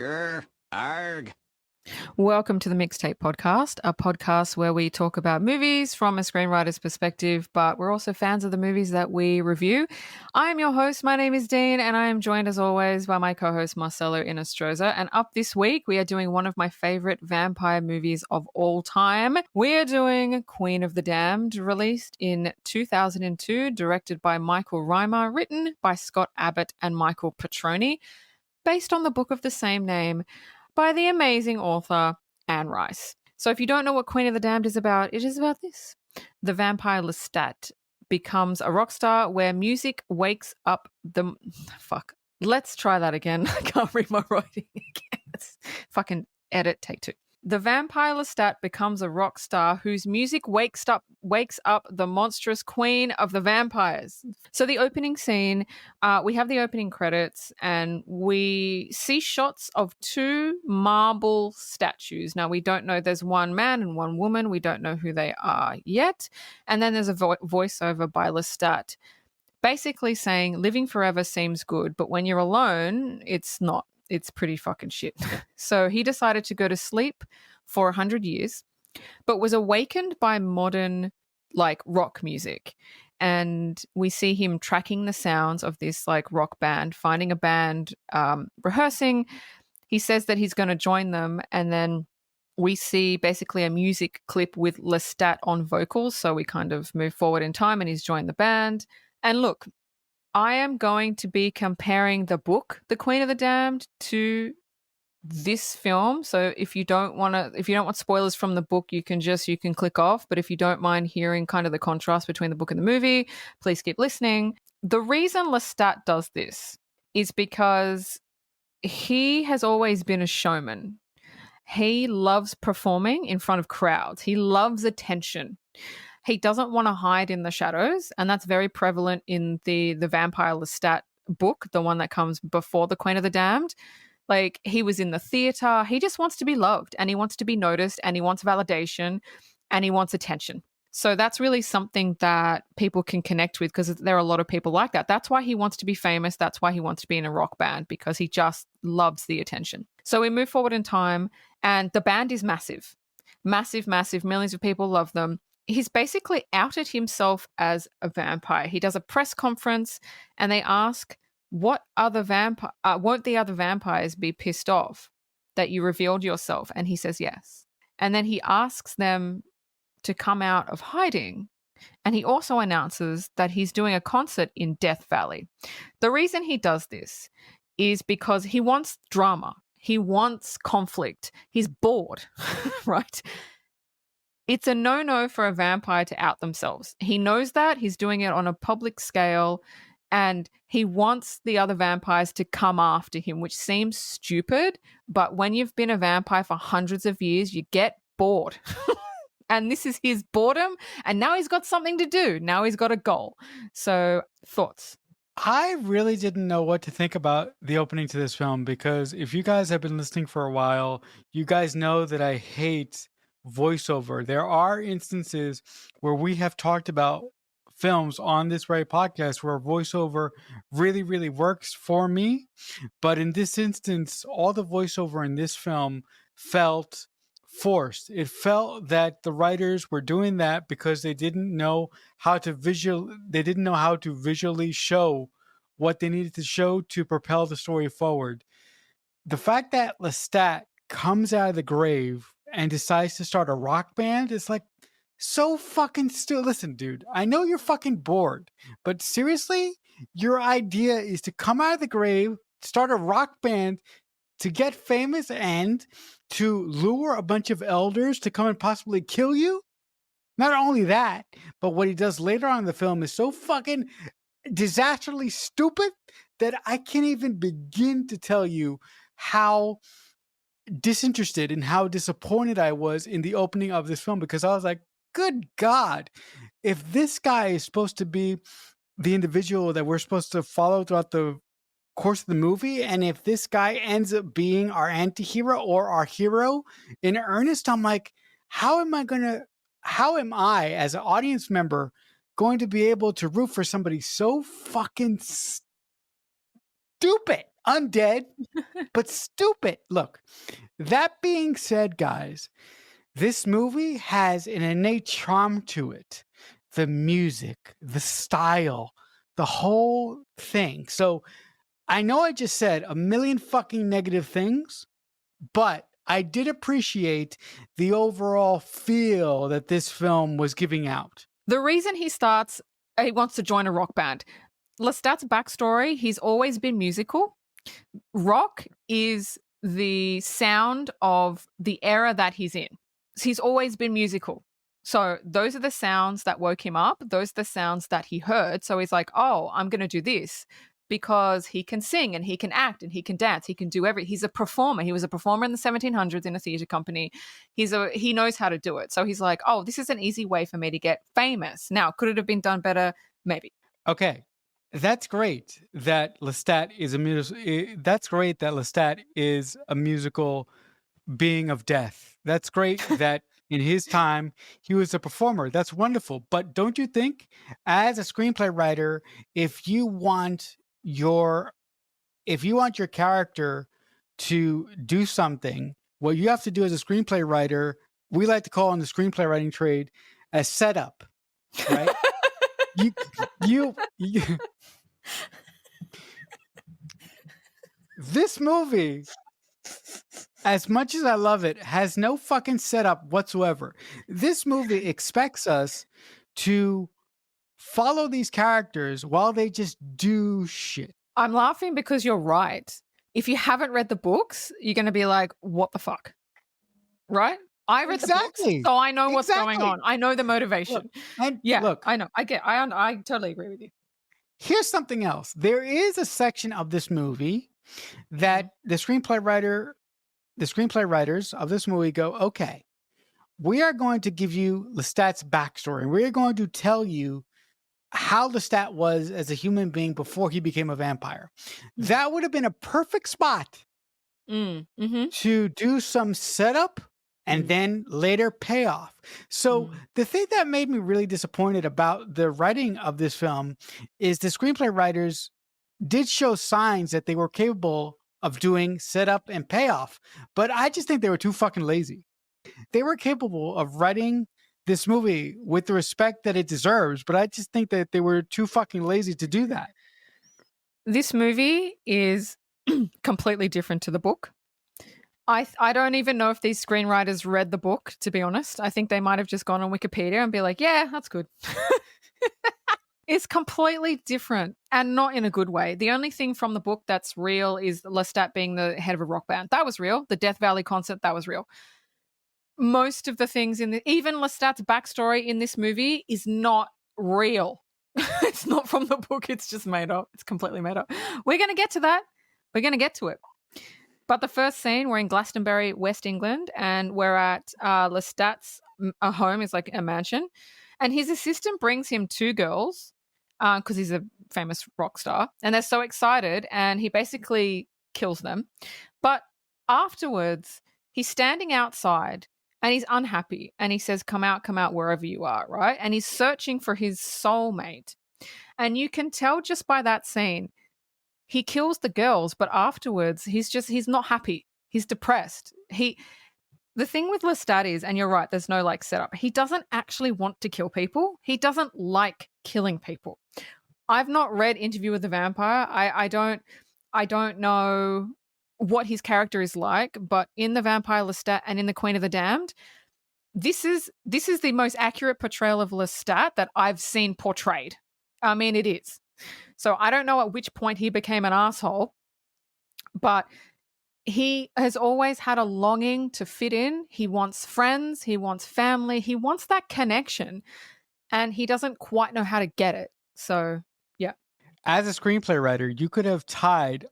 Grr, arg. Welcome to the Mixtape Podcast, a podcast where we talk about movies from a screenwriter's perspective, but we're also fans of the movies that we review. I'm your host. My name is Dean, and I am joined as always by my co-host Marcelo Inostroza. And up this week, we are doing one of my favorite vampire movies of all time. We are doing Queen of the Damned, released in 2002, directed by Michael Reimer, written by Scott Abbott and Michael Petroni, based on the book of the same name by the amazing author Anne Rice. So if you don't know what Queen of the Damned is about, it is about this. The vampire Lestat becomes a rock star where music wakes up the... Fuck. Let's try that again. I can't read my writing again. Let's fucking edit, take two. The vampire Lestat becomes a rock star whose music wakes up the monstrous queen of the vampires. So the opening scene, we have the opening credits and we see shots of two marble statues. Now, we don't know, there's one man and one woman. We don't know who they are yet. And then there's a voiceover by Lestat basically saying living forever seems good, but when you're alone, it's not. It's pretty fucking shit. So he decided to go to sleep for 100 years, but was awakened by modern like rock music. And we see him tracking the sounds of this like rock band, finding a band, rehearsing. He says that he's going to join them. And then we see basically a music clip with Lestat on vocals. So we kind of move forward in time and he's joined the band. And look, I am going to be comparing the book, The Queen of the Damned, to this film. So if you don't want spoilers from the book, you can click off. But if you don't mind hearing kind of the contrast between the book and the movie, please keep listening. The reason Lestat does this is because he has always been a showman. He loves performing in front of crowds. He loves attention. He doesn't want to hide in the shadows, and that's very prevalent in the Vampire Lestat book, the one that comes before The Queen of the Damned. Like, he was in the theater. He just wants to be loved, and he wants to be noticed, and he wants validation, and he wants attention. So that's really something that people can connect with because there are a lot of people like that. That's why he wants to be famous. That's why he wants to be in a rock band, because he just loves the attention. So we move forward in time, and the band is massive. Massive, massive. Millions of people love them. He's basically outed himself as a vampire. He does a press conference and they ask, won't the other vampires be pissed off that you revealed yourself? And he says yes. And then he asks them to come out of hiding. And he also announces that he's doing a concert in Death Valley. The reason he does this is because he wants drama. He wants conflict. He's bored, right? It's a no-no for a vampire to out themselves. He knows that. He's doing it on a public scale, and he wants the other vampires to come after him, which seems stupid, but when you've been a vampire for hundreds of years, you get bored. And this is his boredom, and now he's got something to do. Now he's got a goal. So, thoughts? I really didn't know what to think about the opening to this film, because if you guys have been listening for a while, you guys know that I hate voiceover. There are instances where we have talked about films on this very podcast where voiceover really, really works for me. But in this instance, all the voiceover in this film felt forced. It felt that the writers were doing that because they didn't know how to visually show what they needed to show to propel the story forward. The fact that Lestat comes out of the grave and decides to start a rock band is like so fucking stupid. Listen, dude, I know you're fucking bored, but seriously, your idea is to come out of the grave, start a rock band to get famous and to lure a bunch of elders to come and possibly kill you? Not only that, but what he does later on in the film is so fucking disastrously stupid that I can't even begin to tell you how disinterested and how disappointed I was in the opening of this film, because I was like, good God, if this guy is supposed to be the individual that we're supposed to follow throughout the course of the movie, and if this guy ends up being our anti-hero or our hero in earnest, I'm like, how am I as an audience member going to be able to root for somebody so fucking stupid? undead, but stupid. Look, that being said, guys, this movie has an innate charm to it. The music, the style, the whole thing. So I know I just said a million fucking negative things, but I did appreciate the overall feel that this film was giving out. The reason he wants to join a rock band. Lestat's backstory, he's always been musical. Rock is the sound of the era that he's in. He's always been musical. So those are the sounds that woke him up. Those are the sounds that he heard. So he's like, oh, I'm going to do this because he can sing and he can act and he can dance. He can do everything. He's a performer. He was a performer in the 1700s in a theater company. He knows how to do it. So he's like, oh, this is an easy way for me to get famous. Now, could it have been done better? Maybe. Okay. That's great that Lestat is that's great that Lestat is a musical being of death. That's great that in his time he was a performer. That's wonderful. But don't you think, as a screenplay writer, if you want your character to do something, what you have to do as a screenplay writer, we like to call in the screenplay writing trade a setup, right? you This movie, as much as I love it, has no fucking setup whatsoever. This movie expects us to follow these characters while they just do shit. I'm laughing because you're right. If you haven't read the books, you're going to be like, what the fuck? Right? I read the books, so I know what's going on. I know the motivation. Look, I know. I totally agree with you. Here's something else. There is a section of this movie that the screenplay writers of this movie go, okay, we are going to give you Lestat's backstory. We're going to tell you how Lestat was as a human being before he became a vampire. That would have been a perfect spot to do some setup and then later payoff. So the thing that made me really disappointed about the writing of this film is the screenplay writers did show signs that they were capable of doing setup and payoff, but I just think they were too fucking lazy. They were capable of writing this movie with the respect that it deserves, but I just think that they were too fucking lazy to do that. This movie is completely different to the book. I don't even know if these screenwriters read the book, to be honest. I think they might have just gone on Wikipedia and be like, yeah, that's good. It's completely different and not in a good way. The only thing from the book that's real is Lestat being the head of a rock band. That was real. The Death Valley concert, that was real. Most of the things even Lestat's backstory in this movie is not real. It's not from the book. It's just made up. It's completely made up. We're going to get to that. We're going to get to it. But the first scene, we're in Glastonbury, West England, and we're at Lestat's home, is like a mansion. And his assistant brings him two girls because he's a famous rock star. And they're so excited, and he basically kills them. But afterwards, he's standing outside, and he's unhappy. And he says, come out, wherever you are, right? And he's searching for his soulmate. And you can tell just by that scene, he kills the girls, but afterwards he's not happy. He's depressed. The thing with Lestat is, and you're right, there's no like setup. He doesn't actually want to kill people. He doesn't like killing people. I've not read Interview with the Vampire. I don't know what his character is like, but in The Vampire Lestat and in The Queen of the Damned, this is the most accurate portrayal of Lestat that I've seen portrayed. I mean, it is. So I don't know at which point he became an asshole, but he has always had a longing to fit in. He wants friends. He wants family. He wants that connection, and he doesn't quite know how to get it. So, yeah. As a screenplay writer, you could have tied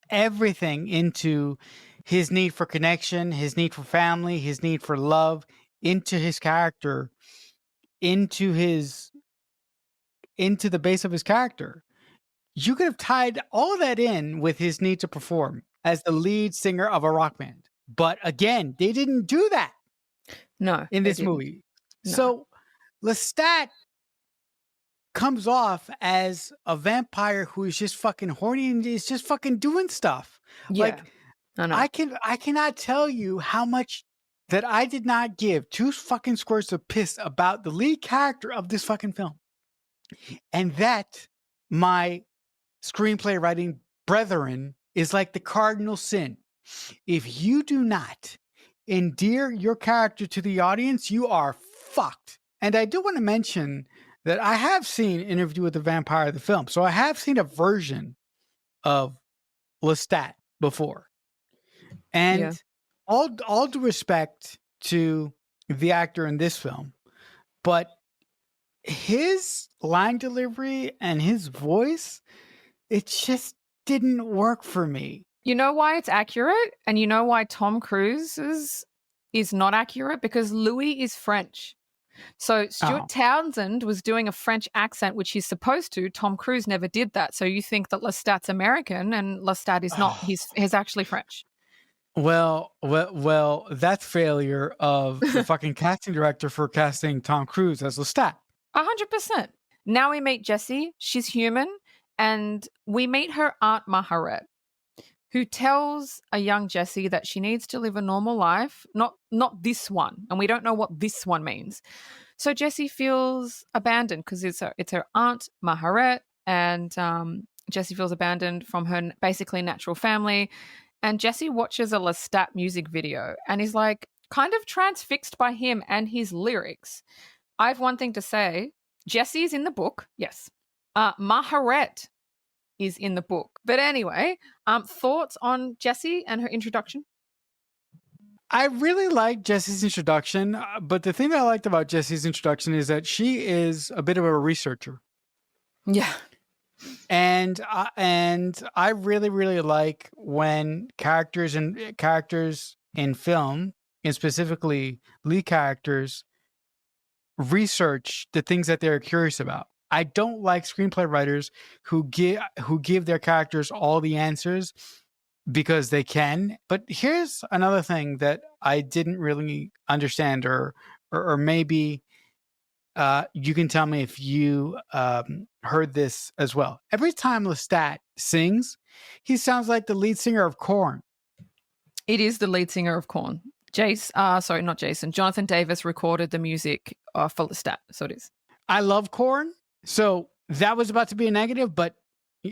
everything into his need for connection, his need for family, his need for love, into his character, into the base of his character. You could have tied all of that in with his need to perform as the lead singer of a rock band. But again, they didn't do that. No. In this movie. No. So Lestat comes off as a vampire who is just fucking horny and is just fucking doing stuff. Yeah. Like, I know. I cannot tell you how much that I did not give two fucking squirts of piss about the lead character of this fucking film. And that, my screenplay writing brethren, is like the cardinal sin. If you do not endear your character to the audience, you are fucked. And I do want to mention that I have seen Interview with the Vampire, the film. So I have seen a version of Lestat before. And Yeah. all due respect to the actor in this film, but his line delivery and his voice, it just didn't work for me. You know why it's accurate? And you know why Tom Cruise is not accurate? Because Louis is French. So Stuart Townsend was doing a French accent, which he's supposed to. Tom Cruise never did that. So you think that Lestat's American and Lestat is not. He's actually French. Well, that's failure of the fucking casting director for casting Tom Cruise as Lestat. 100%. Now we meet Jesse. She's human. And we meet her aunt Maharet, who tells a young Jesse that she needs to live a normal life, not this one. And we don't know what this one means. So Jesse feels abandoned because it's her aunt Maharet, and Jesse feels abandoned from her basically natural family. And Jesse watches a Lestat music video and is like kind of transfixed by him and his lyrics. I have one thing to say. Jesse is in the book, yes. Maharet is in the book. But anyway, thoughts on Jesse and her introduction? I really liked Jesse's introduction, but the thing that I liked about Jesse's introduction is that she is a bit of a researcher. Yeah. And I really, really like when characters in film, and specifically lead characters, research the things that they're curious about. I don't like screenplay writers who give their characters all the answers because they can. But here's another thing that I didn't really understand, or maybe you can tell me if you heard this as well. Every time Lestat sings, he sounds like the lead singer of Korn. It is the lead singer of Korn. Not Jason. Jonathan Davis recorded the music for Lestat, so it is. I love Korn, so that was about to be a negative, but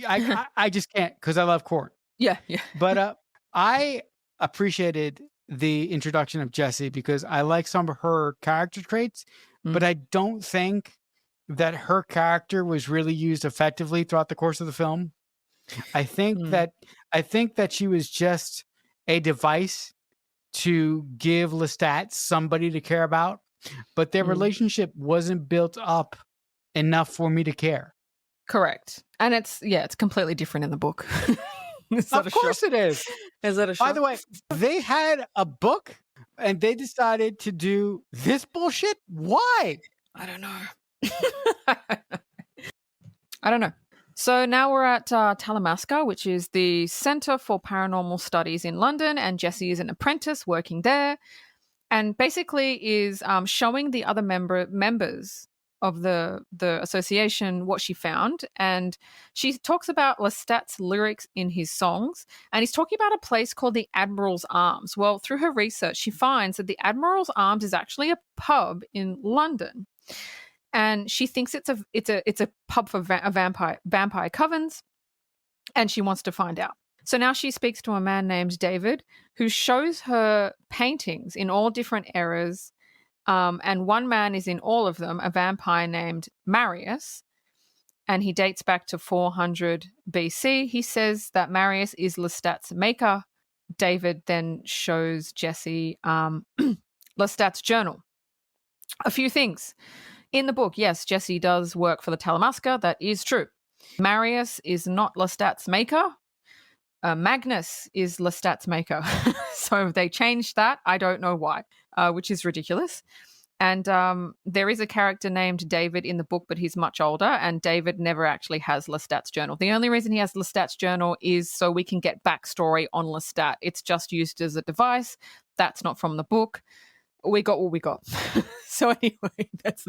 I just can't because I love Korn. Yeah. But I appreciated the introduction of Jesse because I like some of her character traits, but I don't think that her character was really used effectively throughout the course of the film. I think that she was just a device to give Lestat somebody to care about, but their relationship wasn't built up enough for me to care. Correct. And it's completely different in the book. Of course it is. Is that a shock? By the way, they had a book and they decided to do this bullshit. Why? I don't know. I don't know. So now we're at Talamasca, which is the Center for Paranormal Studies in London, and Jesse is an apprentice working there, and basically is showing the other members of the association what she found. And she talks about Lestat's lyrics in his songs, and he's talking about a place called the Admiral's Arms. Well, through her research, she finds that the Admiral's Arms is actually a pub in London. And she thinks it's a pub for vampire covens, and she wants to find out. So now she speaks to a man named David, who shows her paintings in all different eras, and one man is in all of them, a vampire named Marius, and he dates back to 400 BC. He says that Marius is Lestat's maker. David then shows Jesse Lestat's journal. A few things. In the book, yes, Jesse does work for the Talamasca. That is true. Marius is not Lestat's maker. Magnus is Lestat's maker. So they changed that. I don't know why, which is ridiculous. And there is a character named David in the book, but he's much older, and David never actually has Lestat's journal. The only reason he has Lestat's journal is so we can get backstory on Lestat. It's just used as a device. That's not from the book. we got what we got. So anyway, that's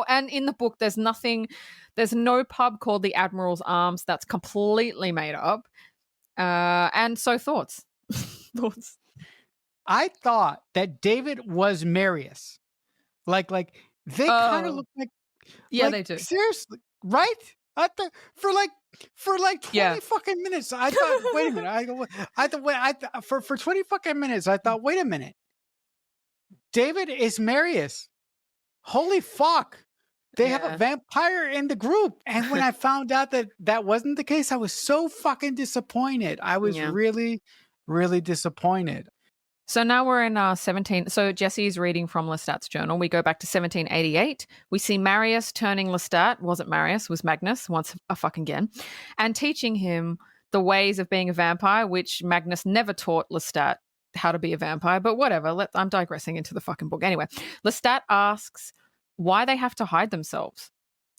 and in the book there's no pub called the Admiral's Arms. That's completely made up. And so thoughts. Thoughts. I thought that David was Marius. Like they kind of look yeah, they do. Seriously, right? For 20 fucking minutes, I thought, wait a minute. For 20 fucking minutes, I thought, wait a minute. David is Marius. Holy fuck. They have a vampire in the group. And when I found out that that wasn't the case, I was so fucking disappointed. I was really, really disappointed. So now we're in 17. So Jesse is reading from Lestat's journal. We go back to 1788. We see Marius turning Lestat, wasn't Marius, was Magnus, once a fucking again, and teaching him the ways of being a vampire, which Magnus never taught Lestat how to be a vampire, but whatever. I'm digressing into the fucking book. Anyway, Lestat asks why they have to hide themselves.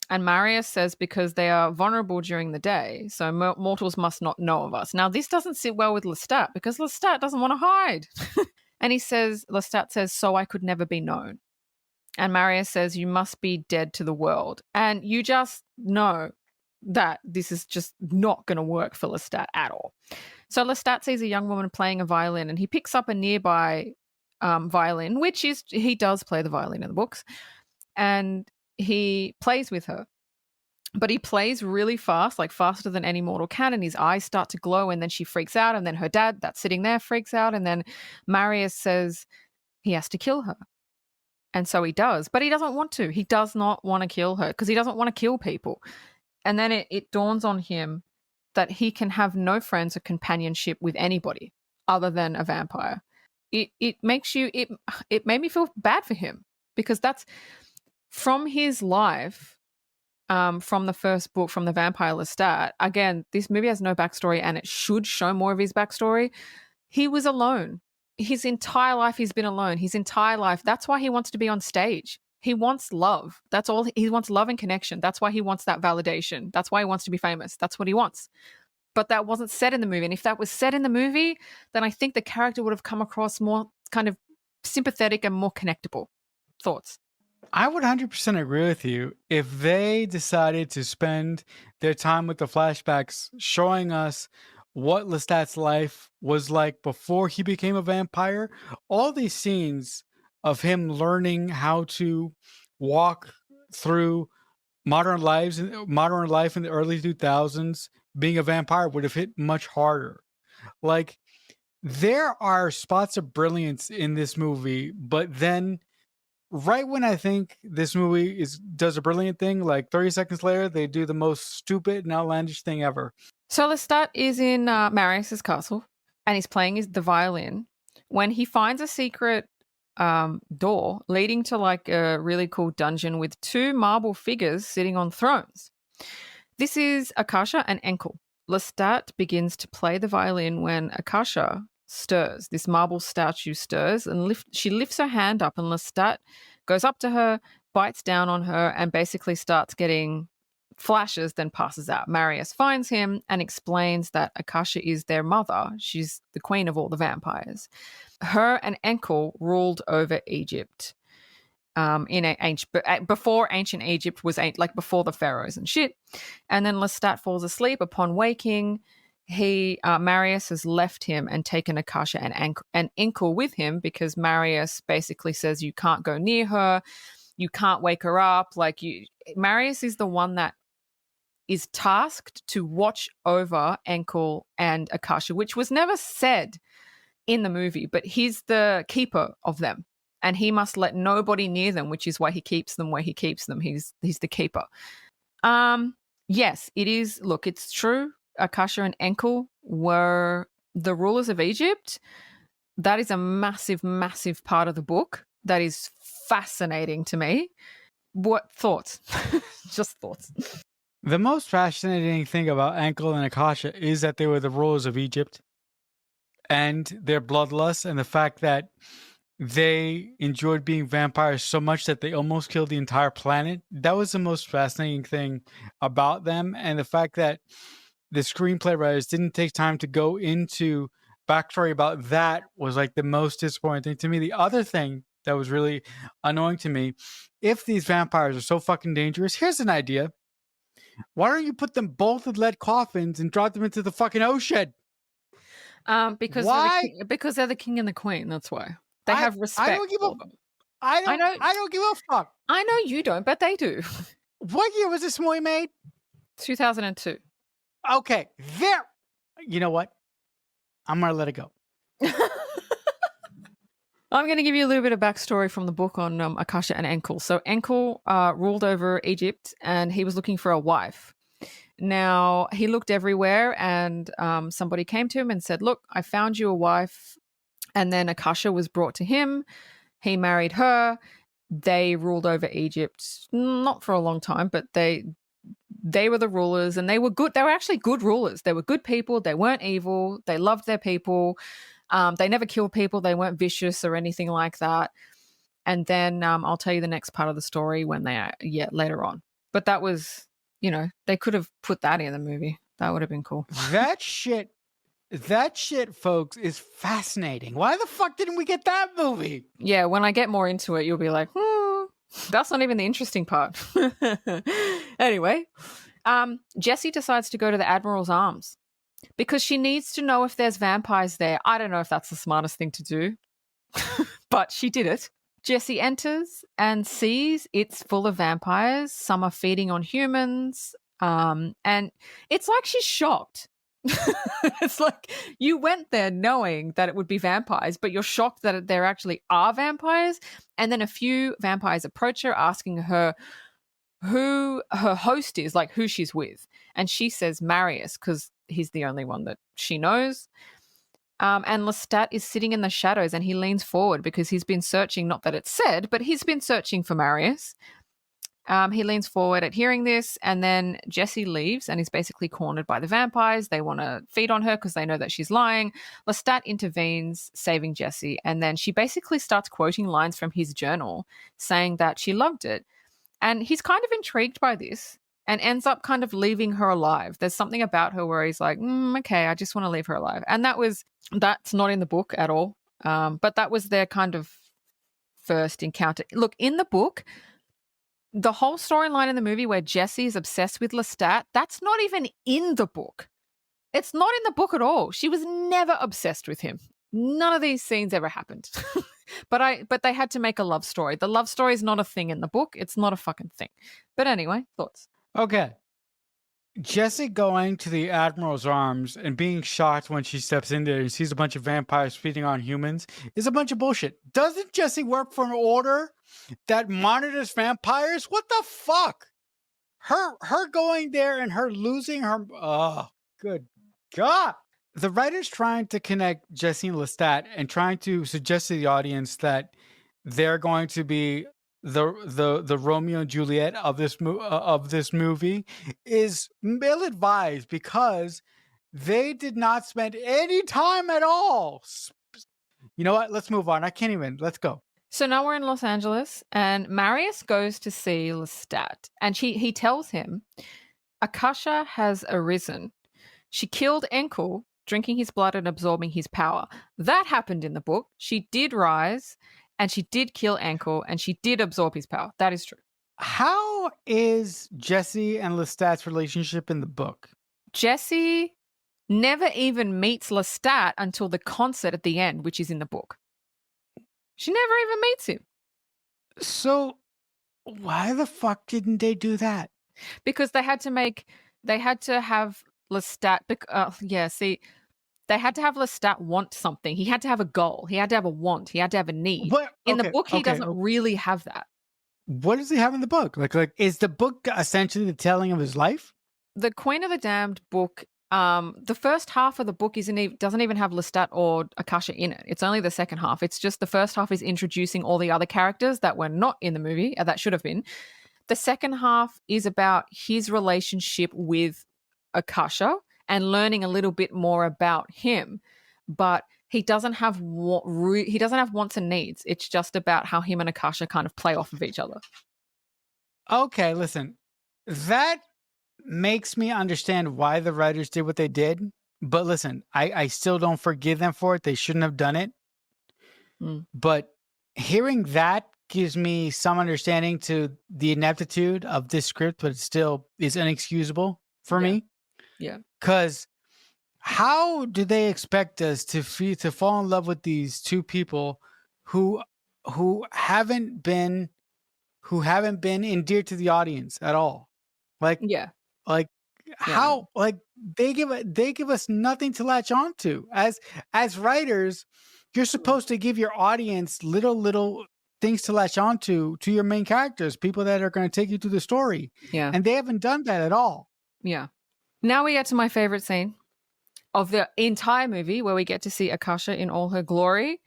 And Marius says because they are vulnerable during the day, so mortals must not know of us. Now, this doesn't sit well with Lestat because Lestat doesn't want to hide. And Lestat says, so I could never be known. And Marius says, you must be dead to the world. And you just know that this is just not going to work for Lestat at all. So Lestat sees a young woman playing a violin and he picks up a nearby violin, he does play the violin in the books. And he plays with her, but he plays really fast, like faster than any mortal can, and his eyes start to glow, and then she freaks out, and then her dad that's sitting there freaks out, and then Marius says he has to kill her. And so he does, but he doesn't want to. He does not want to kill her because he doesn't want to kill people. And then it dawns on him that he can have no friends or companionship with anybody other than a vampire. It made me feel bad for him because that's from his life, from the first book, from the Vampire Lestat. Again, this movie has no backstory and it should show more of his backstory. He was alone. His entire life he's been alone. His entire life. That's why he wants to be on stage. He wants love. That's all. He wants love and connection. That's why he wants that validation. That's why he wants to be famous. That's what he wants. But that wasn't said in the movie. And if that was said in the movie, then I think the character would have come across more kind of sympathetic and more connectable. Thoughts? I would 100% agree with you. If they decided to spend their time with the flashbacks showing us what Lestat's life was like before he became a vampire, all these scenes of him learning how to walk through modern life in the early 2000s, being a vampire would have hit much harder. Like, there are spots of brilliance in this movie, but then right when I think this movie does a brilliant thing, like 30 seconds later, they do the most stupid and outlandish thing ever. So Lestat is in Marius's castle and he's playing the violin when he finds a secret door leading to like a really cool dungeon with two marble figures sitting on thrones. This is Akasha and Ankle. Lestat begins to play the violin when Akasha stirs. This marble statue stirs and she lifts her hand up and Lestat goes up to her, bites down on her and basically starts getting flashes, then passes out. Marius finds him and explains that Akasha is their mother. She's the queen of all the vampires. Her and Ankle ruled over Egypt before ancient Egypt was like before the pharaohs and shit. And then Lestat falls asleep. Upon waking, Marius has left him and taken Akasha and Ankle with him because Marius basically says you can't go near her, you can't wake her up. Marius is the one that is tasked to watch over Ankle and Akasha, which was never said in the movie, but he's the keeper of them and he must let nobody near them, which is why he keeps them where he keeps them. He's the keeper. Yes, it is. Look, it's true. Akasha and Ankle were the rulers of Egypt. That is a massive, massive part of the book. That is fascinating to me. What thoughts? Just thoughts. The most fascinating thing about Ankle and Akasha is that they were the rulers of Egypt and their bloodlust and the fact that they enjoyed being vampires so much that they almost killed the entire planet. That was the most fascinating thing about them. And the fact that the screenplay writers didn't take time to go into backstory about that was like the most disappointing thing to me. The other thing that was really annoying to me, if these vampires are so fucking dangerous, here's an idea. Why don't you put them both in lead coffins and drop them into the fucking ocean? Because Why? because they're the king and the queen. That's why they have I respect don't give a for them. I I don't know, I don't give a fuck. I know you don't, but they do. What year was this movie made? 2002. Okay, there. You know what? I'm gonna let it go. I'm going to give you a little bit of backstory from the book on Akasha and Ankle. So Ankle ruled over Egypt, and he was looking for a wife. Now he looked everywhere, and somebody came to him and said, "Look, I found you a wife." And then Akasha was brought to him. He married her. They ruled over Egypt, not for a long time, but they were the rulers, and they were good. They were actually good rulers. They were good people. They weren't evil. They loved their people. They never killed people. They weren't vicious or anything like that. And then I'll tell you the next part of the story when they are, later on. But that was, they could have put that in the movie. That would have been cool. That shit, folks, is fascinating. Why the fuck didn't we get that movie? Yeah, when I get more into it, you'll be like, that's not even the interesting part. Anyway, Jesse decides to go to the Admiral's Arms because she needs to know if there's vampires there. I don't know if that's the smartest thing to do, but she did it. Jesse enters and sees it's full of vampires. Some are feeding on humans. And it's like she's shocked. It's like you went there knowing that it would be vampires, but you're shocked that there actually are vampires. And then a few vampires approach her asking her who her host is, like who she's with. And she says Marius because he's the only one that she knows. And Lestat is sitting in the shadows and he leans forward because he's been searching, not that it's said, but he's been searching for Marius. He leans forward at hearing this, and then Jesse leaves and is basically cornered by the vampires. They want to feed on her because they know that she's lying. Lestat intervenes, saving Jesse, and then she basically starts quoting lines from his journal, saying that she loved it. And he's kind of intrigued by this and ends up kind of leaving her alive. There's something about her where he's like, okay, I just want to leave her alive. And that's not in the book at all. But that was their kind of first encounter. Look, in the book, the whole storyline in the movie where Jesse is obsessed with Lestat, that's not even in the book. It's not in the book at all. She was never obsessed with him. None of these scenes ever happened. But they had to make a love story. The love story is not a thing in the book. It's not a fucking thing. But anyway, thoughts? Okay. Jesse going to the Admiral's Arms and being shocked when she steps in there and sees a bunch of vampires feeding on humans is a bunch of bullshit. Doesn't Jesse work for an order that monitors vampires? What the fuck? Her going there and her losing her... Oh, good God. The writer's trying to connect Jesse and Lestat and trying to suggest to the audience that they're going to be the Romeo and Juliet of this movie is ill-advised because they did not spend any time at all. You know what? Let's move on. I can't even. Let's go. So now we're in Los Angeles, and Marius goes to see Lestat, and he tells him Akasha has arisen. She killed Ankle, drinking his blood and absorbing his power. That happened in the book. She did rise. And she did kill Ankle, and she did absorb his power. That is true. How is Jesse and Lestat's relationship in the book? Jesse never even meets Lestat until the concert at the end, which is in the book. She never even meets him. So why the fuck didn't they do that? Because they had to have Lestat. They had to have Lestat want something. He had to have a goal. He had to have a want. He had to have a need. In the book, he doesn't really have that. What does he have in the book? Like, is the book essentially the telling of his life? The Queen of the Damned book, the first half of the book doesn't even have Lestat or Akasha in it. It's only the second half. It's just the first half is introducing all the other characters that were not in the movie, that should have been. The second half is about his relationship with Akasha and learning a little bit more about him, but he doesn't have wants and needs. It's just about how him and Akasha kind of play off of each other. Okay, listen, that makes me understand why the writers did what they did, But listen, I still don't forgive them for it. They shouldn't have done it. Mm. But hearing that gives me some understanding to the ineptitude of this script, but it still is inexcusable for Yeah. me. Yeah. Because how do they expect us to fall in love with these two people who who haven't been endeared to the audience at all? Like Yeah. like Yeah. I know. how like they give us nothing to latch on to. As writers, you're supposed to give your audience little things to latch on to your main characters, people that are going to take you through the story. Yeah. And they haven't done that at all. Yeah. Now we get to my favorite scene of the entire movie, where we get to see Akasha in all her glory,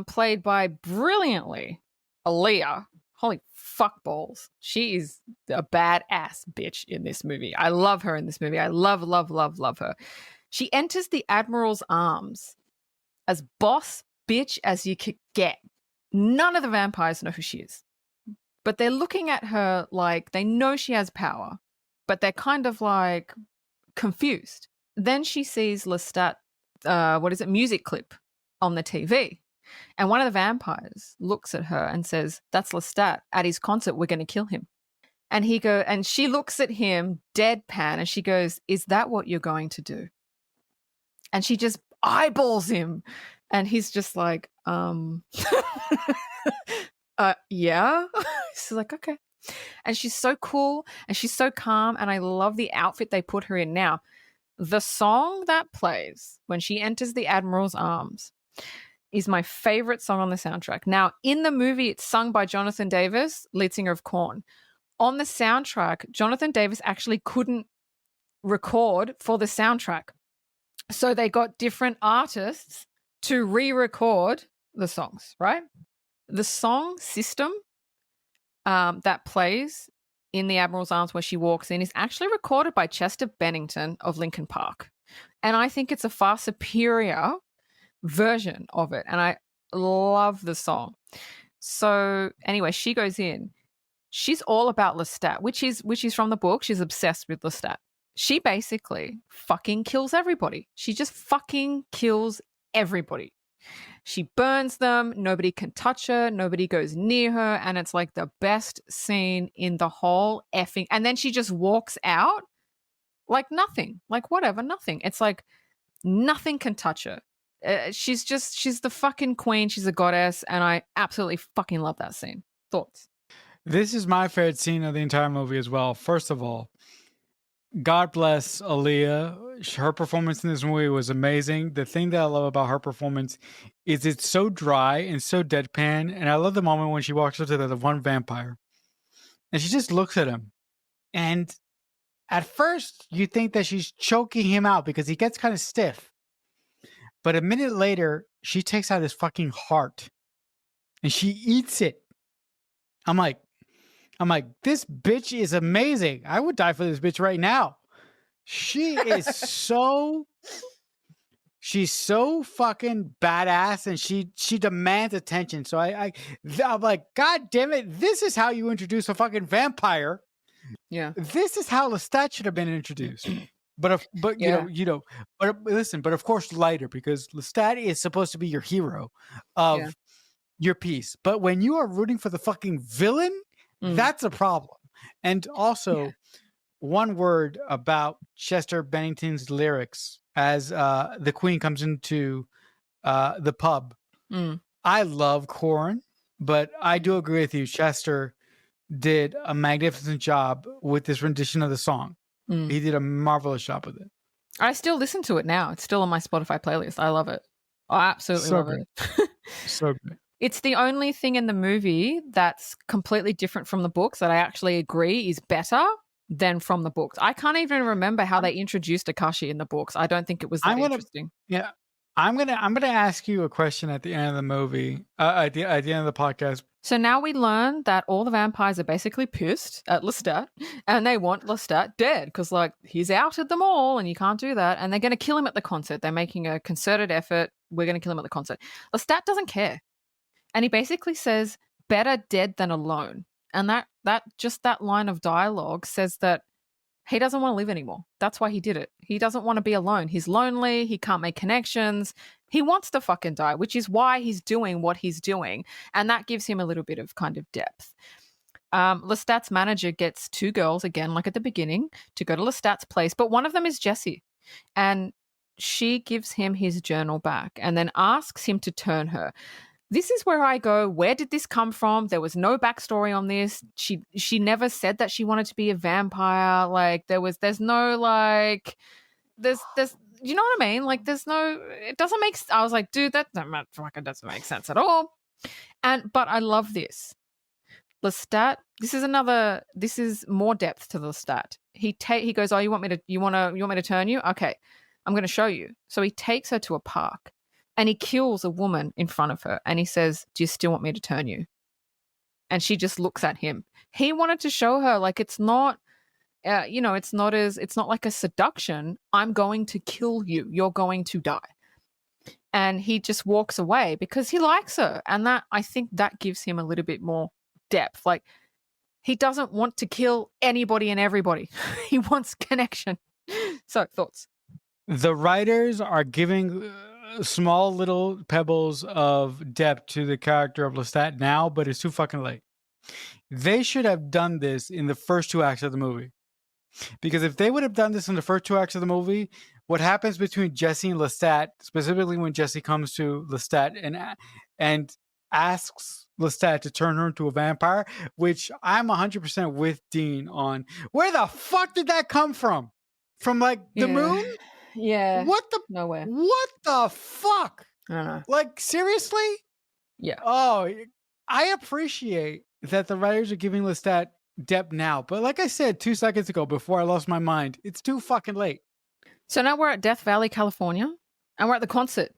played by brilliantly Aaliyah. Holy fuck balls. She is a badass bitch in this movie. I love her in this movie. I love, love, love, love her. She enters the Admiral's arms as boss bitch as you could get. None of the vampires know who she is, but they're looking at her like they know she has power, but they're kind of like confused. Then she sees Lestat, music clip on the TV. And one of the vampires looks at her and says, "That's Lestat. At his concert, we're going to kill him." And she looks at him deadpan and she goes, "Is that what you're going to do?" And she just eyeballs him. And he's just like, yeah. She's like, okay. And she's so cool and she's so calm. And I love the outfit they put her in. Now, the song that plays when she enters the Admiral's arms is my favorite song on the soundtrack. Now, in the movie, it's sung by Jonathan Davis, lead singer of Korn. On the soundtrack, Jonathan Davis actually couldn't record for the soundtrack. So they got different artists to re-record the songs, right? The song System that plays in the Admiral's Arms where she walks in is actually recorded by Chester Bennington of Linkin Park. And I think it's a far superior version of it. And I love the song. So anyway, she goes in. She's all about Lestat, which is from the book. She's obsessed with Lestat. She basically fucking kills everybody. She just fucking kills everybody. She burns them. Nobody can touch her. Nobody goes near her. And it's like the best scene in the whole effing. And then she just walks out like nothing, like whatever, nothing. It's like nothing can touch her. She's the fucking queen. She's a goddess. And I absolutely fucking love that scene. Thoughts? This is my favorite scene of the entire movie as well. First of all, God bless Aaliyah. Her performance in this movie was amazing. The thing that I love about her performance is it's so dry and so deadpan. And I love the moment when she walks up to the one vampire and she just looks at him. And at first, you think that she's choking him out because he gets kind of stiff. But a minute later, she takes out his fucking heart and she eats it. I'm like, this bitch is amazing. I would die for this bitch right now. She is she's so fucking badass and she demands attention. So I'm like, God damn it, this is how you introduce a fucking vampire. Yeah. This is how Lestat should have been introduced. But Yeah. but listen, but of course lighter, because Lestat is supposed to be your hero of your piece. But when you are rooting for the fucking villain, that's a problem. And also, one word about Chester Bennington's lyrics as the Queen comes into the pub. I love Korn, but I do agree with you. Chester did a magnificent job with this rendition of the song. He did a marvelous job with it. I still listen to it now. It's still on my Spotify playlist. I love it. I absolutely love it. So good. It's the only thing in the movie that's completely different from the books that I actually agree is better than from the books. I can't even remember how they introduced Akasha in the books. I don't think it was that interesting. Yeah. I'm gonna ask you a question at the end of the movie, at the end of the podcast. So now we learn that all the vampires are basically pissed at Lestat and they want Lestat dead because, like, he's outed them all and you can't do that. And they're going to kill him at the concert. They're making a concerted effort. We're going to kill him at the concert. Lestat doesn't care. And he basically says, better dead than alone. And that line of dialogue says that He doesn't want to live anymore. That's why he did it. He doesn't want to be alone. He's lonely. He can't make connections. He wants to fucking die, which is why he's doing what he's doing. And that gives him a little bit of kind of depth. Lestat's manager gets 2 girls, again, like at the beginning, to go to Lestat's place. But one of them is Jesse. And she gives him his journal back and then asks him to turn her. This is where I go, where did this come from? There was no backstory on this. She never said that she wanted to be a vampire. Like there's no like there's you know what I mean? Like there's no, it doesn't make, I was like, dude, that fucking doesn't make sense at all. But I love this. Lestat, this is more depth to Lestat. He goes, oh, you want me to turn you? Okay, I'm going to show you. So he takes her to a park. And he kills a woman in front of her and he says, do you still want me to turn you? And she just looks at him. He wanted to show her like it's not, it's not like a seduction. I'm going to kill you. You're going to die. And he just walks away because he likes her. And that, I think that gives him a little bit more depth. Like he doesn't want to kill anybody and everybody. He wants connection. So thoughts? The writers are giving small little pebbles of depth to the character of Lestat now, but it's too fucking late. They should have done this in the first 2 acts of the movie. Because if they would have done this in the first 2 acts of the movie, what happens between Jesse and Lestat, specifically when Jesse comes to Lestat and asks Lestat to turn her into a vampire, which I'm 100% with Dean on. Where the fuck did that come from? From like the moon? Yeah. Nowhere. What the fuck? I don't know. Like, seriously? Yeah. Oh, I appreciate that the writers are giving Lestat depth now. But like I said 2 seconds ago before I lost my mind, it's too fucking late. So now we're at Death Valley, California, and we're at the concert.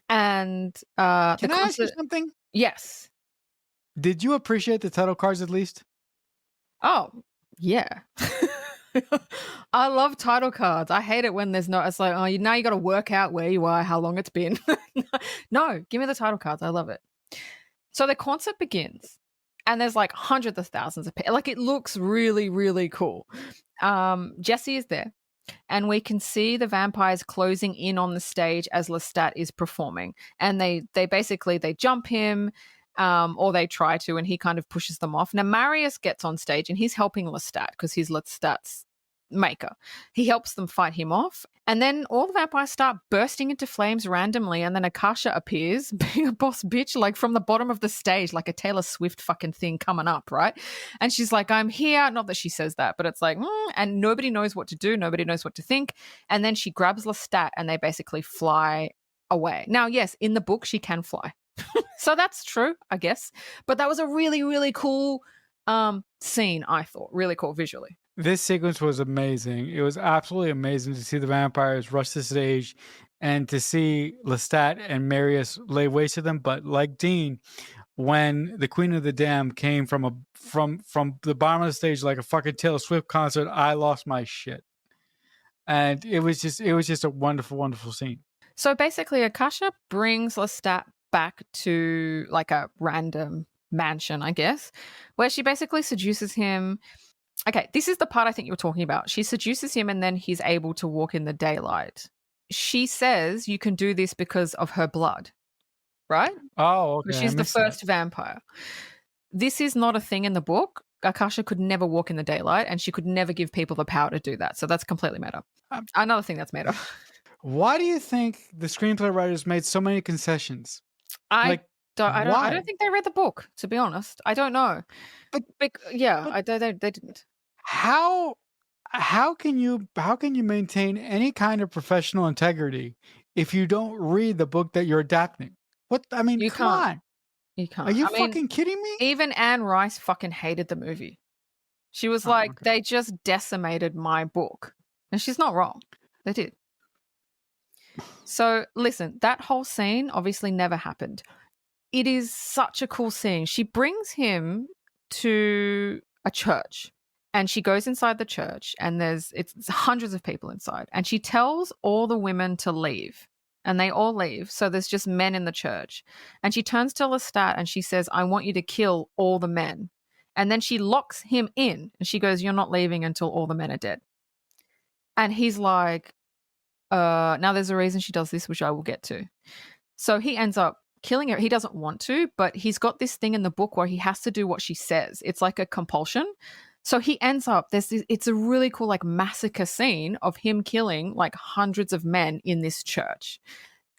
And Can I ask you something? Yes. Did you appreciate the title cards at least? Oh, yeah. I love title cards. I hate it when there's no, it's like, oh, now you got to work out where you are, how long it's been. No, give me the title cards. I love it. So the concert begins and there's like hundreds of thousands of people. Like it looks really, really cool. Jesse is there and we can see the vampires closing in on the stage as Lestat is performing. And they basically, they jump him or they try to, and he kind of pushes them off. Now Marius gets on stage and he's helping Lestat because he's Lestat's maker. He helps them fight him off. And then all the vampires start bursting into flames randomly. And then Akasha appears being a boss bitch, like from the bottom of the stage, like a Taylor Swift fucking thing coming up, right? And she's like, I'm here. Not that she says that, but it's like, and nobody knows what to do. Nobody knows what to think. And then she grabs Lestat and they basically fly away. Now, yes, in the book, she can fly. So that's true, I guess. But that was a really, really cool scene, I thought. Really cool visually. This sequence was amazing. It was absolutely amazing to see the vampires rush the stage and to see Lestat and Marius lay waste to them. But like Dean, when the Queen of the Damned came from the bottom of the stage like a fucking Taylor Swift concert, I lost my shit. And it was just a wonderful, wonderful scene. So basically, Akasha brings Lestat back to like a random mansion, I guess, where she basically seduces him. Okay, this is the part I think you were talking about. She seduces him and then he's able to walk in the daylight. She says you can do this because of her blood, right? Oh, okay. She's the first vampire. This is not a thing in the book. Akasha could never walk in the daylight and she could never give people the power to do that. So that's completely made up. Another thing that's made up. Why do you think the screenplay writers made so many concessions? I don't think they read the book, to be honest. I don't know. But they didn't. How can you maintain any kind of professional integrity if you don't read the book that you're adapting? What I mean, you come on. You can't. Are you fucking kidding me? Even Anne Rice fucking hated the movie. She was like, okay, they just decimated my book. And she's not wrong. They did. So listen, that whole scene obviously never happened. It is such a cool scene. She brings him to a church and she goes inside the church and it's hundreds of people inside and she tells all the women to leave and they all leave. So there's just men in the church and she turns to Lestat and she says, I want you to kill all the men. And then she locks him in and she goes, "You're not leaving until all the men are dead." And he's like, now there's a reason she does this, which I will get to. So he ends up killing her. He doesn't want to, but he's got this thing in the book where he has to do what she says. It's like a compulsion. So he ends up, it's a really cool like massacre scene of him killing like hundreds of men in this church.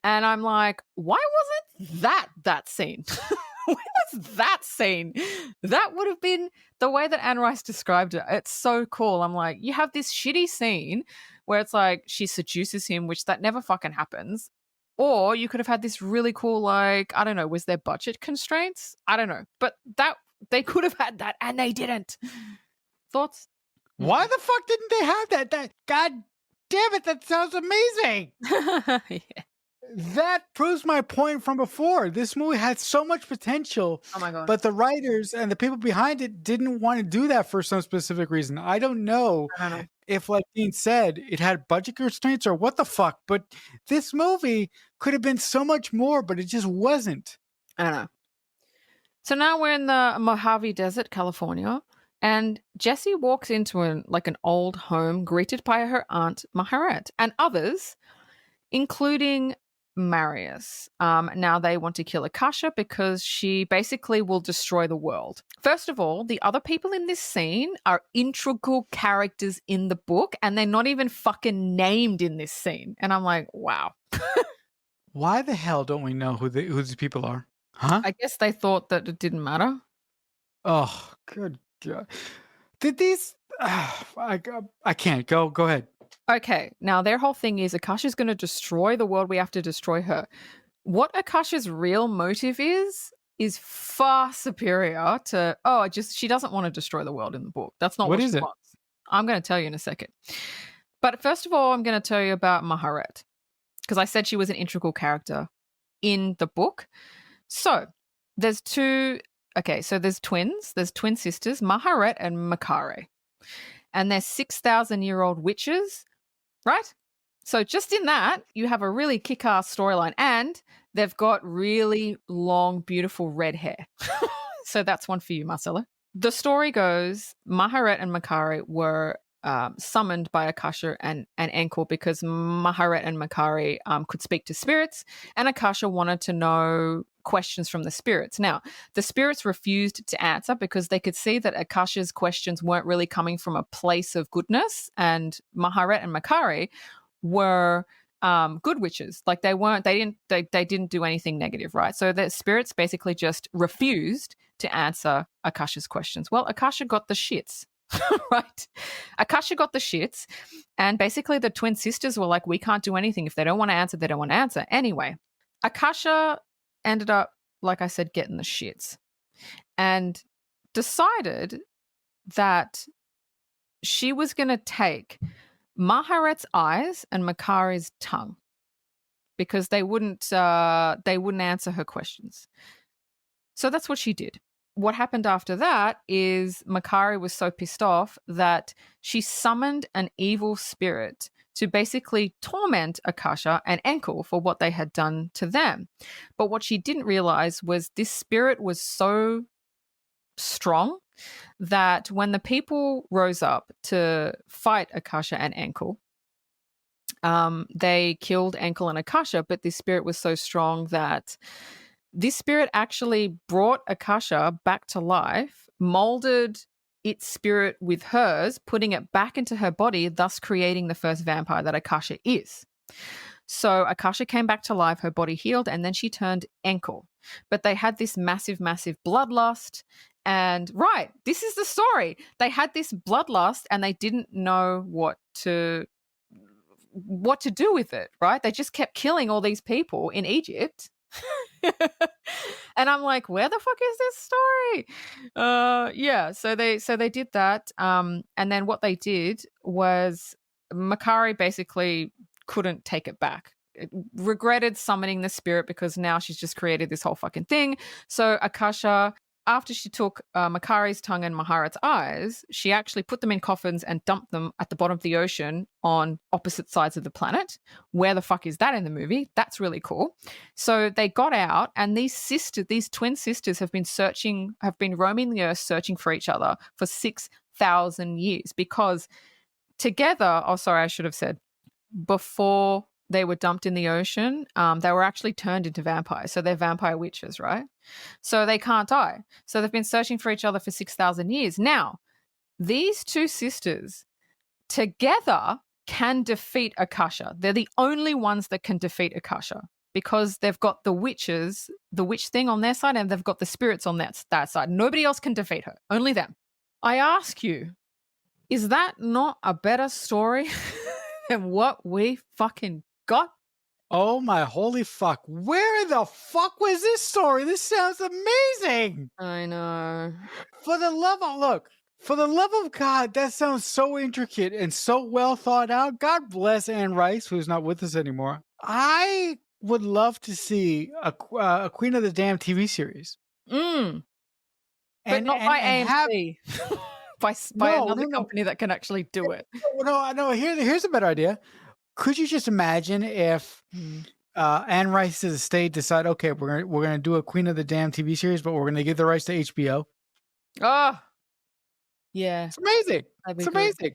And I'm like, why wasn't that scene? Where was that scene? That would have been the way that Anne Rice described it. It's so cool. I'm like, you have this shitty scene where it's like she seduces him, which that never fucking happens. Or you could have had this really cool, like, I don't know, was there budget constraints? I don't know. But that they could have had that and they didn't. Thoughts? Why the fuck didn't they have that? God damn it, that sounds amazing. Yeah. That proves my point from before. This movie had so much potential. Oh my God. But the writers and the people behind it didn't want to do that for some specific reason. I don't know if, like Dean said, it had budget constraints or what the fuck. But this movie could have been so much more, but it just wasn't. I don't know. So now we're in the Mojave Desert, California, and Jessie walks into an old home greeted by her aunt Maharet and others, including Marius. Now they want to kill Akasha because she basically will destroy the world. First of all, the other people in this scene are integral characters in the book, and they're not even fucking named in this scene. And I'm like, wow. Why the hell don't we know who these people are? Huh? I guess they thought that it didn't matter. Oh, good God. Did these... I can't. Go ahead. Okay, now their whole thing is Akasha's going to destroy the world. We have to destroy her. What Akasha's real motive is far superior to, she doesn't want to destroy the world in the book. That's not what she wants. I'm going to tell you in a second. But first of all, I'm going to tell you about Maharet, because I said she was an integral character in the book. So there's twins. There's twin sisters, Maharet and Maharet. And they're 6,000-year-old witches, right? So just in that, you have a really kick-ass storyline. And they've got really long, beautiful red hair. So that's one for you, Marcella. The story goes, Maharet and Maharet were summoned by Akasha and Ankle because Maharet and Maharet could speak to spirits, and Akasha wanted to know questions from the spirits. Now, the spirits refused to answer because they could see that Akasha's questions weren't really coming from a place of goodness, and Maharet and Maharet were good witches. Like they didn't do anything negative, right? So the spirits basically just refused to answer Akasha's questions. Well, Akasha got the shits. Right? Akasha got the shits, and basically the twin sisters were like, we can't do anything. If they don't want to answer, they don't want to answer. Anyway, Akasha ended up, like I said, getting the shits and decided that she was going to take Maharet's eyes and Makari's tongue because they wouldn't answer her questions. So that's what she did. What happened after that is Makari was so pissed off that she summoned an evil spirit to basically torment Akasha and Ankle for what they had done to them. But what she didn't realize was this spirit was so strong that when the people rose up to fight Akasha and Ankle, they killed Ankle and Akasha, but this spirit was so strong that this spirit actually brought Akasha back to life, molded its spirit with hers, putting it back into her body, thus creating the first vampire that Akasha is. So Akasha came back to life, her body healed, and then she turned Ankle. But they had this massive, massive bloodlust. And right, this is the story. They had this bloodlust and they didn't know what to do with it, right? They just kept killing all these people in Egypt. And I'm like, where the fuck is this story? So they did that, and then what they did was Makari basically couldn't take it back. It regretted summoning the spirit because now she's just created this whole fucking thing. So Akasha after she took Makari's tongue and Maharet's eyes, she actually put them in coffins and dumped them at the bottom of the ocean on opposite sides of the planet. Where the fuck is that in the movie? That's really cool. So they got out, and these twin sisters have been roaming the earth searching for each other for 6,000 years because together, oh, sorry, I should have said, before they were dumped in the ocean, they were actually turned into vampires. So they're vampire witches, right? So they can't die. So they've been searching for each other for 6,000 years. Now, these two sisters together can defeat Akasha. They're the only ones that can defeat Akasha because they've got the witch thing on their side, and they've got the spirits on that side. Nobody else can defeat her, only them. I ask you, is that not a better story than what we fucking got? Oh my holy fuck. Where the fuck was this story? This sounds amazing. I know. For the love of God, that sounds so intricate and so well thought out. God bless Anne Rice, who's not with us anymore. I would love to see a Queen of the Damn TV series. But not by AMC. by another company that can actually do it. No. Here's a better idea. Could you just imagine if Anne Rice's estate decide, okay, we're gonna do a Queen of the Damn TV series, but we're gonna give the rights to HBO? Oh, yeah, it's amazing. It's amazing.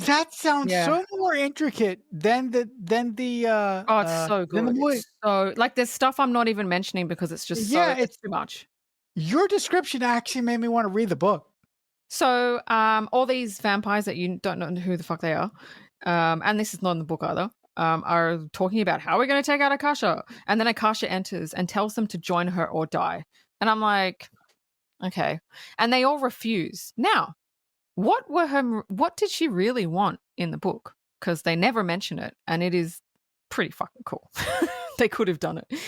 That sounds so more intricate than the. It's so good. It's so like there's stuff I'm not even mentioning because it's just it's too much. Your description actually made me want to read the book. So, all these vampires that you don't know who the fuck they are, and this is not in the book either, are talking about how we're going to take out Akasha. And then Akasha enters and tells them to join her or die. And I'm like, okay. And they all refuse. Now, what did she really want in the book? Because they never mention it, and it is pretty fucking cool. They could have done it.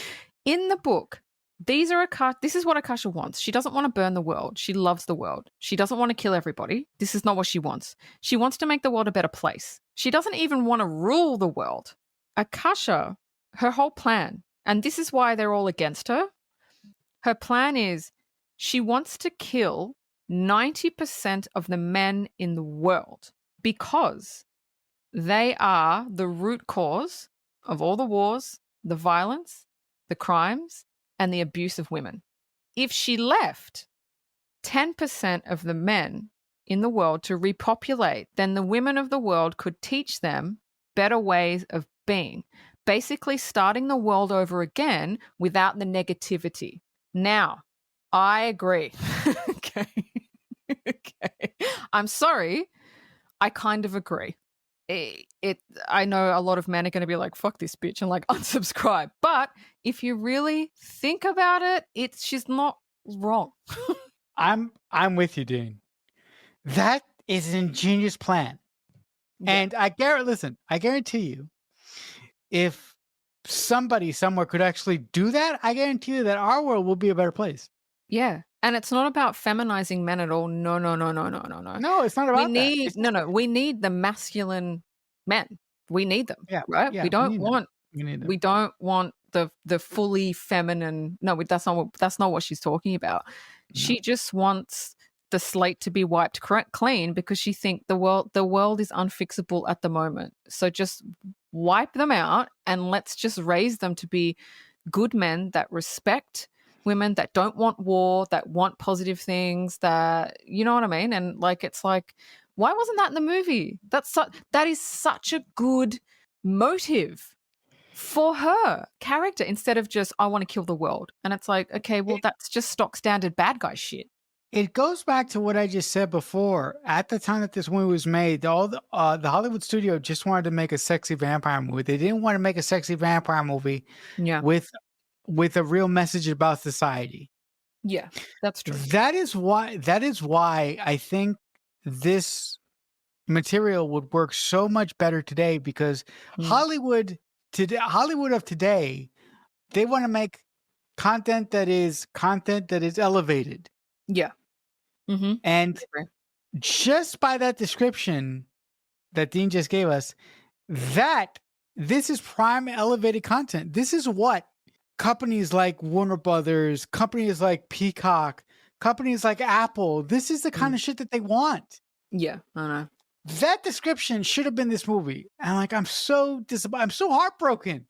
In the book, this is what Akasha wants. She doesn't want to burn the world. She loves the world. She doesn't want to kill everybody. This is not what she wants. She wants to make the world a better place. She doesn't even want to rule the world. Akasha, her whole plan, and this is why they're all against her, her plan is she wants to kill 90% of the men in the world because they are the root cause of all the wars, the violence, the crimes, and the abuse of women. If she left 10% of the men in the world to repopulate, then the women of the world could teach them better ways of being, basically starting the world over again without the negativity. Now, I agree. Okay. I'm sorry. I kind of agree. I know a lot of men are going to be like, fuck this bitch, and like unsubscribe. But if you really think about it, she's not wrong. I'm with you, Dean. That is an ingenious plan. Yeah. And I guarantee you, if somebody somewhere could actually do that, I guarantee you that our world will be a better place. Yeah. And it's not about feminizing men at all. No. No, it's not about that. We need the masculine men. We need them. Yeah, right? Yeah, we don't want the fully feminine. No, that's not what she's talking about. No. She just wants the slate to be wiped clean because she thinks the world is unfixable at the moment. So just wipe them out and let's just raise them to be good men that respect women, that don't want war, that want positive things, that, you know what I mean? And like, it's like, why wasn't that in the movie? That is such a good motive for her character instead of just, I want to kill the world. And it's like, okay, well, that's just stock standard bad guy shit. It goes back to what I just said before. At the time that this movie was made, the Hollywood studio just wanted to make a sexy vampire movie. They didn't want to make a sexy vampire movie with a real message about society. Yeah, that's true. That is why I think this material would work so much better today, because Hollywood of today, they want to make content that is elevated. Yeah. Mm-hmm. And just by that description that Dean just gave us, that this is prime elevated content. This is what companies like Warner Brothers, companies like Peacock, companies like Apple. This is the kind of shit that they want. Yeah, I know. That description should have been this movie. And like, I'm so disappointed. I'm so heartbroken.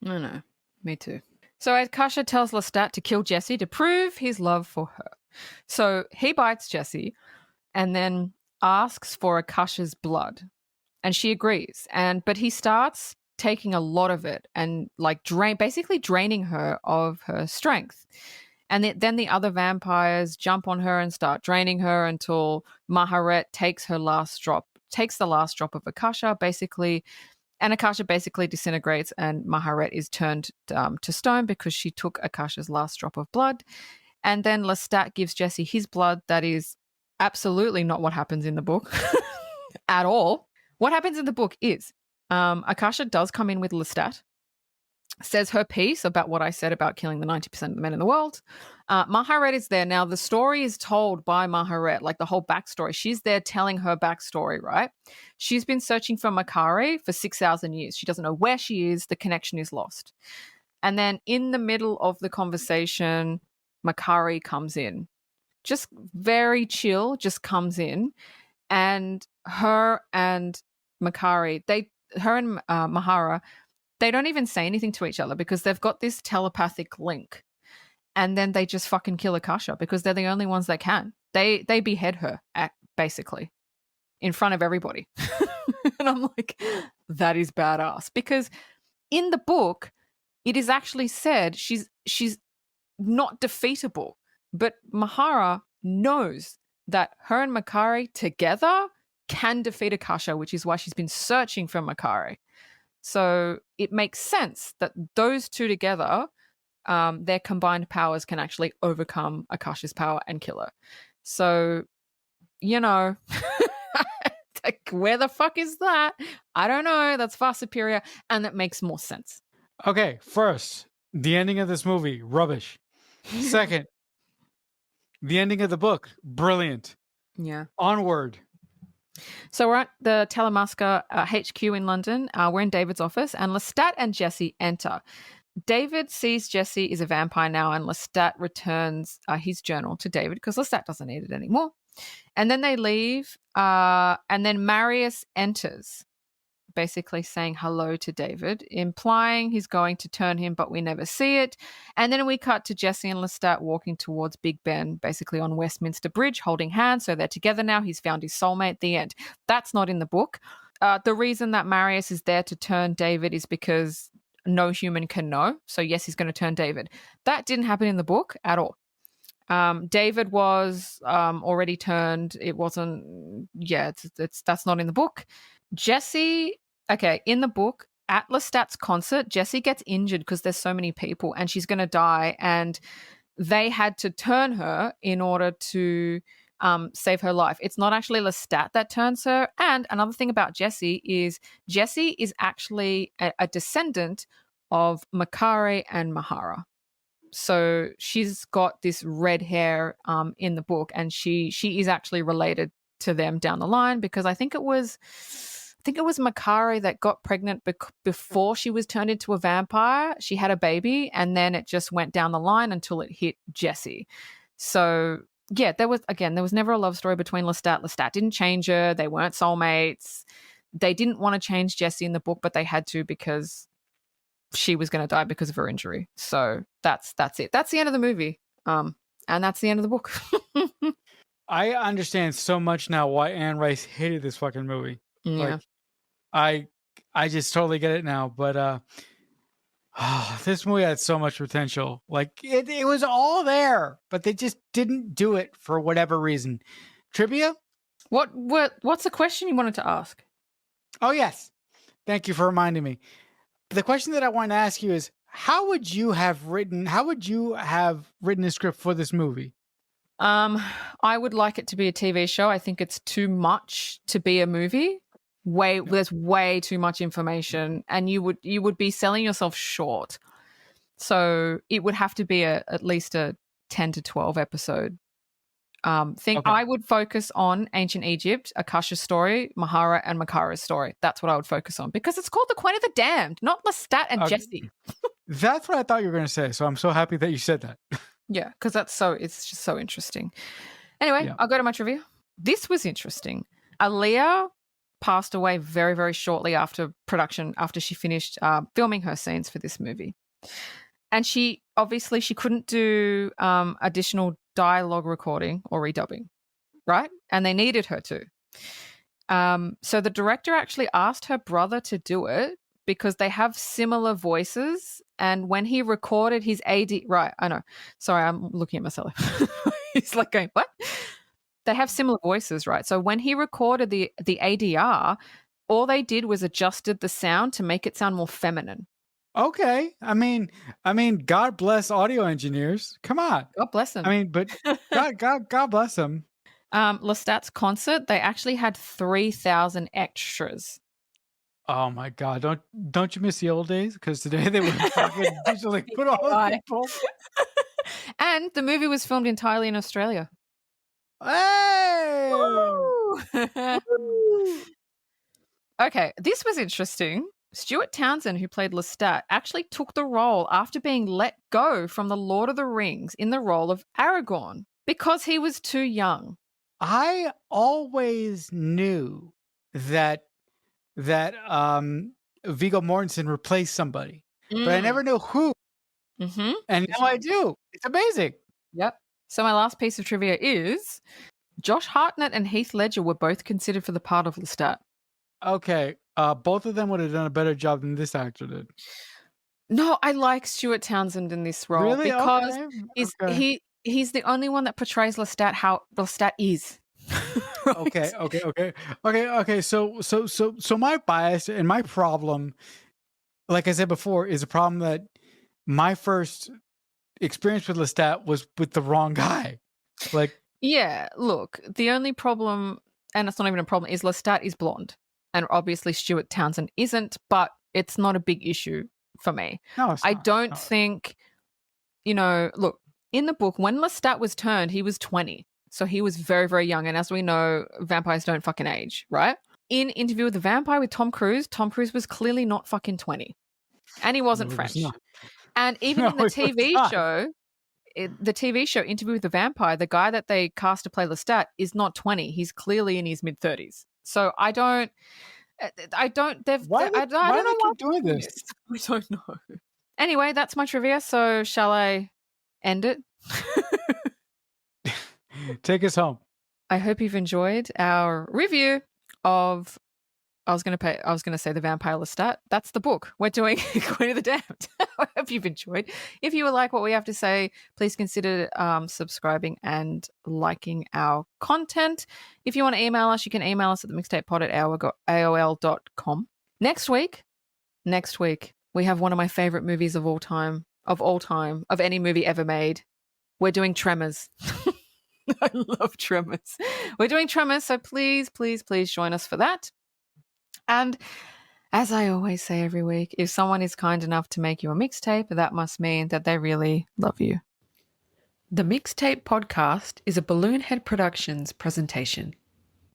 I know. Me too. So Akasha tells Lestat to kill Jesse to prove his love for her. So he bites Jesse and then asks for Akasha's blood. And she agrees. But he starts taking a lot of it and like basically draining her of her strength. And then the other vampires jump on her and start draining her until Maharet takes the last drop of Akasha, basically. And Akasha basically disintegrates, and Maharet is turned to stone because she took Akasha's last drop of blood. And then Lestat gives Jesse his blood. That is absolutely not what happens in the book at all. What happens in the book is Akasha does come in with Lestat, says her piece about what I said about killing the 90% of the men in the world. Maharet is there. Now, the story is told by Maharet, like the whole backstory. She's there telling her backstory, right? She's been searching for Maharet for 6,000 years. She doesn't know where she is. The connection is lost. And then in the middle of the conversation, Maharet comes in. Just very chill, just comes in. And her and Mahara, they don't even say anything to each other because they've got this telepathic link. And then they just fucking kill Akasha because they're the only ones that can. They behead her, basically, in front of everybody. And I'm like, that is badass. Because in the book, it is actually said she's not defeatable. But Mahara knows that her and Maharet together can defeat Akasha, which is why she's been searching for Maharet. So it makes sense that those two together, their combined powers can actually overcome Akasha's power and kill her. So, like, where the fuck is that? I don't know. That's far superior, and that makes more sense. Okay, first, the ending of this movie, rubbish. Second, the ending of the book, brilliant. Yeah. Onward. So we're at the Talamasca HQ in London. We're in David's office, and Lestat and Jesse enter. David sees Jesse is a vampire now, and Lestat returns his journal to David because Lestat doesn't need it anymore. And then they leave, and then Marius enters, basically saying hello to David, implying he's going to turn him, but we never see it. And then we cut to Jesse and Lestat walking towards Big Ben, basically on Westminster Bridge, holding hands. So they're together now. He's found his soulmate. The end. That's not in the book. The reason that Marius is there to turn David is because no human can know. So yes, he's going to turn David. That didn't happen in the book at all. David was already turned. It wasn't. Yeah, that's not in the book. Jesse. Okay, in the book, at Lestat's concert, Jesse gets injured because there's so many people and she's going to die. And they had to turn her in order to save her life. It's not actually Lestat that turns her. And another thing about Jesse is actually a descendant of Maharet and Mahara. So she's got this red hair in the book, and she is actually related to them down the line because I think it was Maharet that got pregnant before she was turned into a vampire. She had a baby, and then it just went down the line until it hit Jesse. So yeah, there was never a love story between Lestat. Lestat didn't change her. They weren't soulmates. They didn't want to change Jesse in the book, but they had to because she was going to die because of her injury. So that's it. That's the end of the movie. And that's the end of the book. I understand so much now why Anne Rice hated this fucking movie. Yeah. Like, I just totally get it now. But this movie had so much potential. Like it was all there, but they just didn't do it for whatever reason. Trivia? What's the question you wanted to ask? Oh yes. Thank you for reminding me. The question that I want to ask you is, how would you have written a script for this movie? I would like it to be a TV show. I think it's too much to be a movie. There's way too much information, and you would be selling yourself short. So it would have to be at least a 10 to 12 episode thing. Okay. I would focus on ancient Egypt, Akasha's story, Maharet and Makara's story. That's what I would focus on because it's called The Queen of the Damned, not Lestat and Jesse. That's what I thought you were going to say. So I'm so happy that you said that. Yeah, because it's just so interesting. Anyway, Yeah. I'll go to my trivia. This was interesting. Aaliyah passed away very, very shortly after production, after she finished filming her scenes for this movie. And she couldn't do additional dialogue recording or redubbing, right? And they needed her to. So the director actually asked her brother to do it because they have similar voices. And when he recorded his right, I know. Sorry, I'm looking at myself. He's like going, what? They have similar voices, right? So when he recorded the ADR, all they did was adjusted the sound to make it sound more feminine. Okay. I mean, God bless audio engineers. Come on. God bless them. I mean, but God bless them. Lestat's concert, they actually had 3,000 extras. Oh my God! Don't you miss the old days? Because today they would fucking digitally put all the people. And the movie was filmed entirely in Australia. Hey! Okay, this was interesting. Stuart Townsend, who played Lestat, actually took the role after being let go from The Lord of the Rings in the role of Aragorn because he was too young. I always knew that Viggo Mortensen replaced somebody, but I never knew who. Mm-hmm. And now I do. It's amazing. Yep. So my last piece of trivia is Josh Hartnett and Heath Ledger were both considered for the part of Lestat. Okay. Both of them would have done a better job than this actor did. No, I like Stuart Townsend in this role Really? because Okay. he's the only one that portrays Lestat how Lestat is. Right? Okay. So my bias and my problem, like I said before, is a problem that my first experience with Lestat was with the wrong guy. Like, yeah, look, the only problem, and it's not even a problem, is Lestat is blonde. And obviously Stuart Townsend isn't, but it's not a big issue for me. no, it's I not. don't No. think, look, in the book, when Lestat was turned, he was 20. So he was very, very young. And as we know, vampires don't fucking age, right? In Interview with the Vampire with Tom Cruise was clearly not fucking 20. And he wasn't No, he was French. not. And even No, in the he was TV not. show, Interview with the Vampire, the guy that they cast to play Lestat is not 20. He's clearly in his mid 30s. So I don't. I don't. Why I do don't know they why keep doing this? I don't know. Anyway, that's my trivia. So shall I end it? Take us home. I hope you've enjoyed our review of. I was going to say The Vampire Lestat. That's the book. We're doing Queen of the Damned. I hope you've enjoyed. If you would like what we have to say, please consider subscribing and liking our content. If you want to email us, you can email us at themixtapepod@aol.com. Next week, we have one of my favorite movies of all time, of any movie ever made. We're doing Tremors. I love Tremors. We're doing Tremors, so please, please, please join us for that. And as I always say every week, if someone is kind enough to make you a mixtape, that must mean that they really love you. The Mixtape Podcast is a Balloonhead Productions presentation.